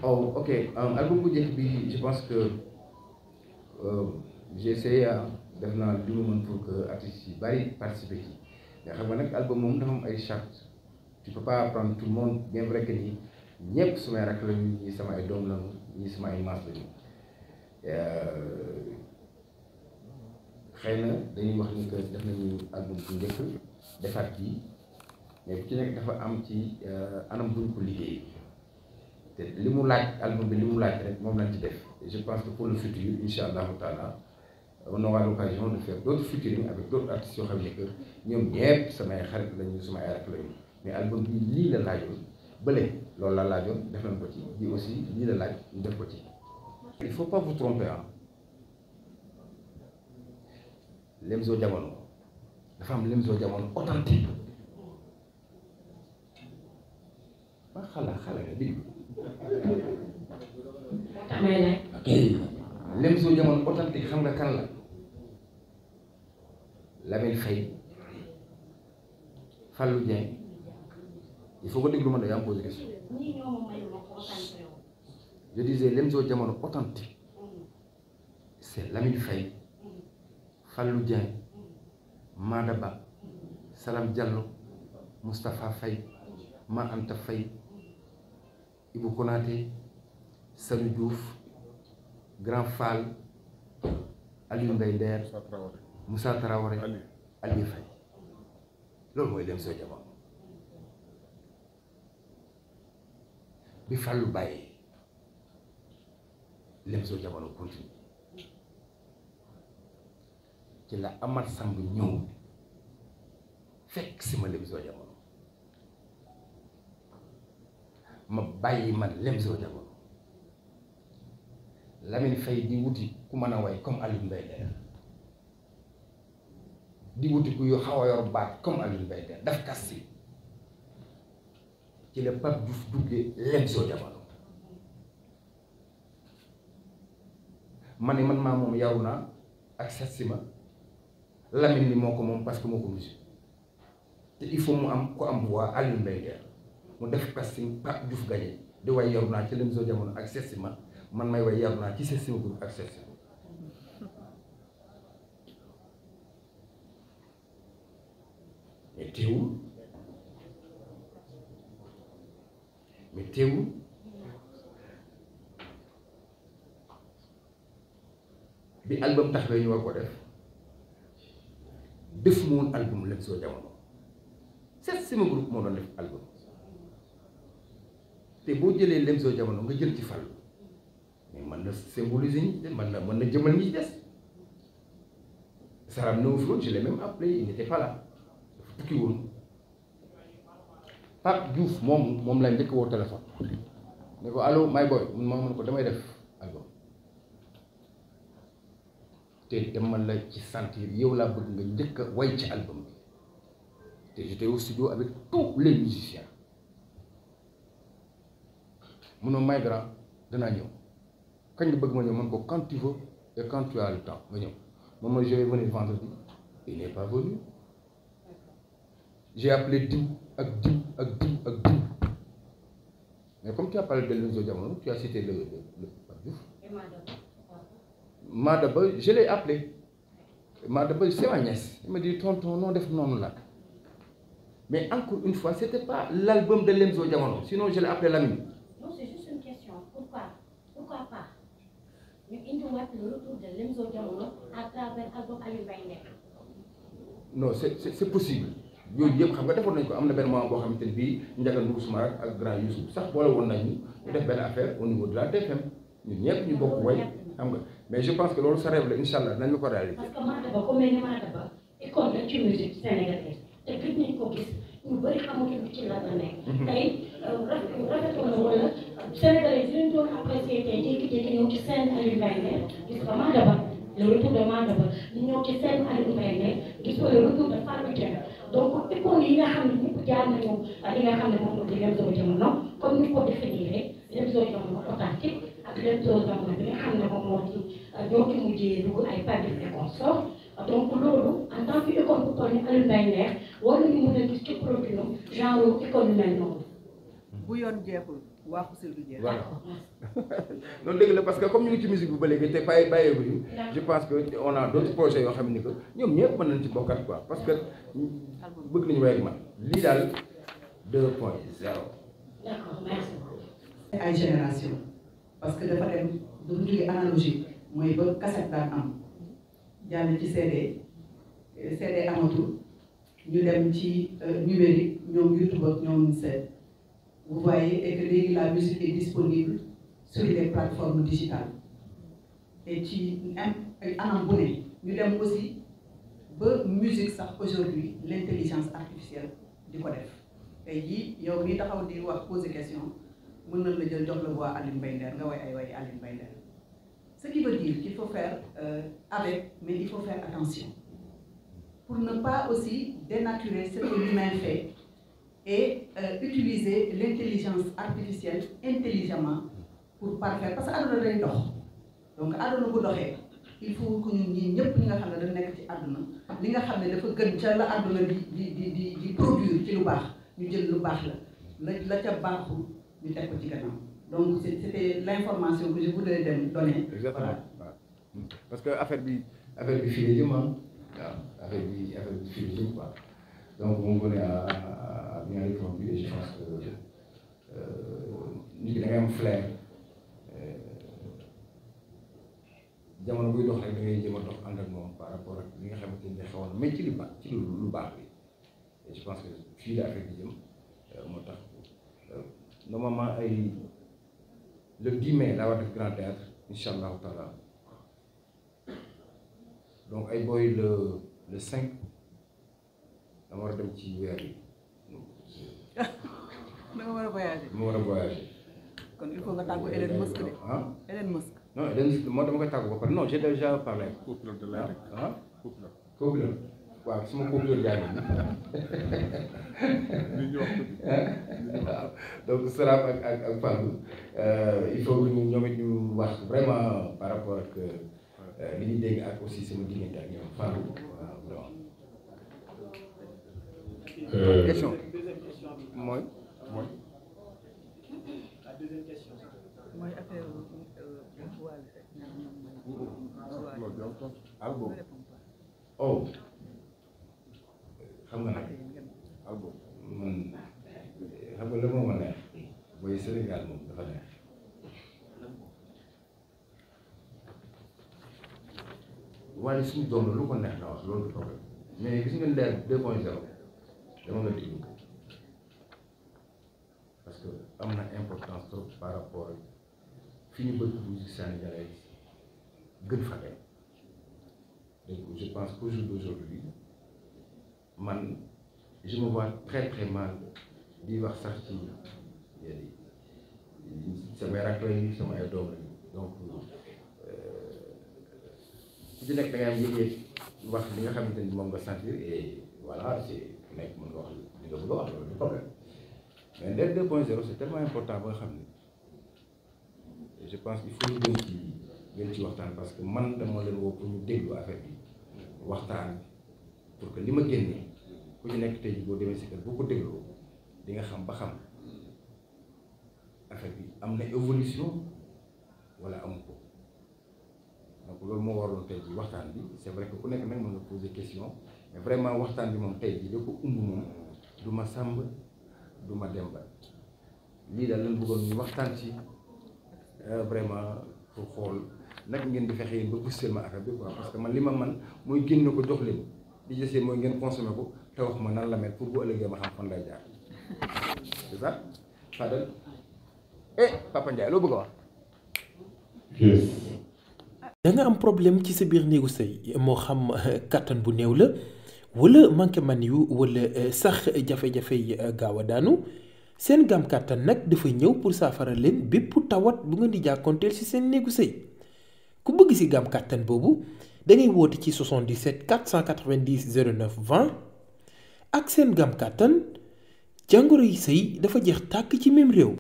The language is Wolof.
Oh, ok. Album bu njëkk bi je pense que j'ai essayé def naa li mu mën pour que artistes yi bari participer ci mais xam nga nag album moom dafa am ay chartes tu peux pas prendre tout le monde bien vrai que ni ñëpp sumay rakk lañu ñii sama ay doom lañu ñii sama ay maas lañu xëy na dañuy wax ni que def nañu album bu njëkk defaat bii mais bu ci nekk dafa am ci anam buñ ko liggéey te li mu laaj album bi li mu laaj rek moom lañ ci def je pense que pour le futur incha allahu taala on aura l'occasion de faire d'autres featuring avec d'autres artistes yoo xam ne que ñoom ñëpp samay xarit lañu sama ay rakk lañu mais album bi lii la laajoon bële loolu la laajoon def nañ ko ci bii aussi lii la laaj ñu def ko ci. il faut pas vous tromper ah Lemzo Diamono dafa am Lemzo Diamono authentique ah xala nga dégg ok Lemzo Diamono authentique xam nga kan la Lamine Faye Fallou Dieng il faut que déglu ma ne yaa me posé question je disais Lemzo Diamono authentique c'est Lamine Faye Fallou Dieng Madaba Salam Diallo Moustapha Faye Ma Anta Faye Ibou Konaté Sanu Diouf Grand Fall Aliou Mbaye Nder Moussa Traoré Aliou Faye loolu mooy Lemzo Diamono bi Fallou bàyyee Lemzo Diamono continue ci la Amath Samb ñëw fekk si ma Lemzo Diamono ma bàyyi man Lemzo Diamono Lamine Faye di wuti ku mën a way comme Aliou Mbaye Nder di wuti ku yu xaw a yor baat comme Aliou Mbaye Nder daf kas si ci la Pape Diouf duggee Lemzo Diamono ma ne man maa moom yaru naa ak set si ma Lamine ni moo ko moom parce que moo ko musique te il faut mu am ku am voix Aliou Mbaye Nder mu def casting Pape Diouf gagné di way yaru naa ci Lemzo Diamono ak set si ma man may way yaru naa ci set si ma groupe ak set si ma mais teewul bi album taxawee ñu war ko def mu woon album Lemzo Diamono c'est sama groupe moo doon def album te boo jëlee Lemzo Diamono nga jël ci Fallou mais mën na symboliser ñi mën na jëmal ñi ci des Saram néew fi woon je l'ai même appelé il n'était pas là dafa tukki woon Pape Diouf moom la njëkk woo téléphone ne ko allo my boy mun ko damay def album te dama la ci sentir yow laa bëgg nga njëkk a way ci album bi te j'étais au studio avec tous les musiciens munoo may grand danaa ñëw kañ nga bëgg ma ñëw man ko quand tu veux et quand tu as le temps nga ñëw moom mooy je vais venir vendredi il n'est pas venu j'ai appelé diw ak diw mais comme tu as parlé de Lemzo Diamono tu as cité le Pape Diouf Madaba je l'ai appelé Madaba c'est ma nièce il m'a dit tonton noo def noonu la mais encore une fois c'était pas l'album de Lemzo Diamono sinon je l'ai appelé Lamine. Non, c'est juste une question. Pourquoi pas ñu indiwaat le retour de Lemzo Diamono à travers album Aliou Mbaye Nder. Non c'est possible yooyu yëpp xam nga defoon nañ ko am na benn moment boo xamante ne bii Ndiaga Ndour Soumaré ak grand Youssou sax boole woon nañu ñu def benn affaire au niveau de la TFM ñun ñëpp ñu bokk way xam nga mais je pense que loolu sa rêve la incha allah nañu ko réaliser. parce que Madaba comme ni Madaba icône la ci musique sénégalaise te gëj nañ ko gis ñu bëri xamatuñu ci la nekk. tey rafetoon na wala sénégalais yi ñu doon apprécier tey jékki-jékki ñëw ci scène Aliou Mbaye Nder gis nga Madaba le retour de Madaba ñu ñëw ci scène Aliou Mbaye Nder gis nga le retour de Fallou Dieng donc icône yi nga xam ne ñëpp jaar nañu li nga xam ne moom di Lemzo Diamono comme ni ko définir Lemzo Diamono authentique ak Lemzo Diamono bi nga xam ne moom moo ci ñoo ci mujjee dugg ay Pape Diouf et consorts donc loolu en tant que icône bu toll ni Aliou Mbaye Nder war nañu mën a gis ci produit genre icône yu mel noonu. bu yoon jeexul waaxu sil du jeex. voilà noonu dëgg la parce que comme ñu ngi ci musique bi ba léegi te bàyyeeguñu je pense que on a d'autres projets yoo xam ni que ñoom ñëpp mën nañ ci bokkat quoi parce que bëgg nañu way ak man lii daal 2.0. d'accord merci beaucoup. ay génération parce que dafa dem du jóge analogique mooy ba cassette daan am jàll ci CD amatul ñu dem ci numérique ñoom YouTube ak ñoom seet vous voyez et que léegi la musique est disponible sur les plateformes digitales et ci anam bu ne ñu dem aussi ba musique sax aujourd'hui l'intelligence artificielle di ko def tey jii yow mii taxaw di wax poser question mën na la jël jox la voix Aline Mbaye Nder nga way ay way Aline Mbaye Nder ce qui veut dire qu'il faut faire avec mais il faut faire attention pour ne pas aussi dénaturer ce que l'humain fait et utiliser l'intelligence artificielle intelligemment pour parfaire parce que àdduna day dox donc àdduna bu doxee il faut que ñun ñii ñëpp ñi nga xam ne dañ nekk ci àdduna li nga xam ne dafa gën ca la àdduna di produire ci lu baax ñu jël lu baax la ca baaxul ñu teg ko ci gannaaw donc c'était l'information que je voulais donner. exactement voilà. Parce que affaire bi fii la jëm waaw affaire bi fii la jëm quoi donc on venait à bien répondre et je pense que nit ki da ngay am flair jamono buy dox rek da ngay jëm a dox ànd ak moom par rapport ak li nga xamante ni xewoon mais ci lu baax bi et je pense que fii la affaire bi jëm moo tax normalement ay le 10 mai laa war def grand théâtre incha allahu taala donc ay booy le 5 dama war a dem ci weer yi. dama war a voyager. dama war a voyager. kon il faut nga tàggu Elon Musk de. ah Elon Musk. non Elon Musk moo dama koy tàggu ba pare non j'ai déjà parlé. copilote de la rek. ah copilote waaw suma copilote jaay waaw donc Salam ak Fallou il faut que ñoom it ñu wax vraiment par rapport ak li ñu dégg ak aussi sama diggante ak ñoom Fallou waaw vraiment. question mooy. mooy affaire album oh xam nga nag album man xam nga la moom a neex booy Sénégal moom dafa neex waaye suñu doom la lu ko neex na wax loolu du problème mais gis nga Nder 2.0 dama nga déglu ko parce que am na importance trop par rapport ak fi ñu bëgg musique sénégalaise gën fa dem donc je pense qu'aujourd'hui man je me vois très très mal di wax sax ci samay rakk yi sama ay doom lañu donc ku ci nekk da ngay am yëg-yëg wax li nga xamante ni moom nga sentir et voilà c'est nekk mën nga wax li nga bëgg a wax loolu du problème mais Nder 2.0 c'est tellement important ba nga xam ne je pense qu'il faut ñu gën ci waxtaan parce que man dama leen woo pour ñu déglu affaire bi waxtaan pour que li ma génnee ku ci nekk tey jii boo demee si kër boo ko dégloo di nga xam ba xam affaire bi am na évolution wala amu ko donc loolu moo waroon tey jii waxtaan bi c'est vrai que ku nekk nag mën nga poser question mais vraiment waxtaan bi moom tey jii da ko umb moom du ma sàmb du ma demba lii daal lañ bëggoon ñu waxtaan ci vraiment pour xool nag ngeen di fexe yéen ba boosté ma affaire bi quoi parce que man li ma man mooy génn ko jox leen li jësee mooy ngeen consommé ko te wax ma nan la mel pour bu ëllëgee ma xam fan lay jaar c'est ça Fadel Papa Ndiaye loo bëgg a wax. da nga am problème ci sa biir néegu sëy moo xam kàttan bu néew la wala manqué man yu wala sax jafe-jafe yi gaaw a daanu seen gam kàttan nag dafa ñëw pour saafara leen bépp tawat bu nga di jàkkoonteel ci seen néegu sëy ku bëgg ci gam kàttan boobu da ngay woote ci 77 490 09 20 ak seen gam kàttan jàngoro yi sëy dafa jeex tàkk ci même réew.